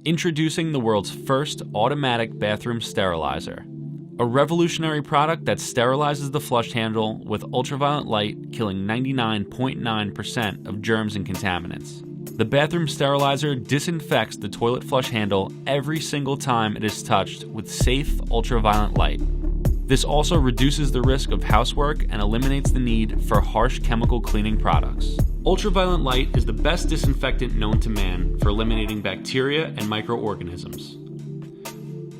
Introducing the world's first automatic bathroom sterilizer. A revolutionary product that sterilizes the flush handle with ultraviolet light, killing 99.9% of germs and contaminants. The bathroom sterilizer disinfects the toilet flush handle every single time it is touched with safe ultraviolet light. This also reduces the risk of housework and eliminates the need for harsh chemical cleaning products. Ultraviolet light is the best disinfectant known to man for eliminating bacteria and microorganisms.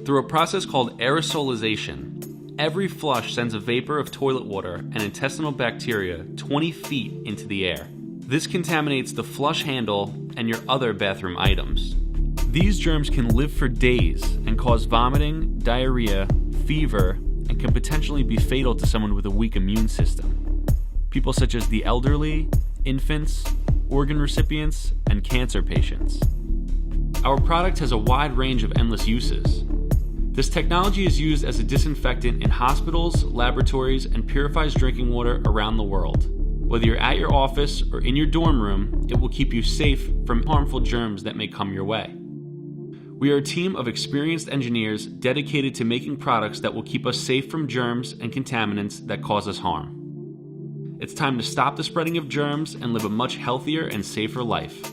Through a process called aerosolization, every flush sends a vapor of toilet water and intestinal bacteria 20 feet into the air. This contaminates the flush handle and your other bathroom items. These germs can live for days and cause vomiting, diarrhea, fever, and can potentially be fatal to someone with a weak immune system. People such as the elderly, infants, organ recipients, and cancer patients. Our product has a wide range of endless uses. This technology is used as a disinfectant in hospitals, laboratories, and purifies drinking water around the world. Whether you're at your office or in your dorm room, it will keep you safe from harmful germs that may come your way. We are a team of experienced engineers dedicated to making products that will keep us safe from germs and contaminants that cause us harm. It's time to stop the spreading of germs and live a much healthier and safer life.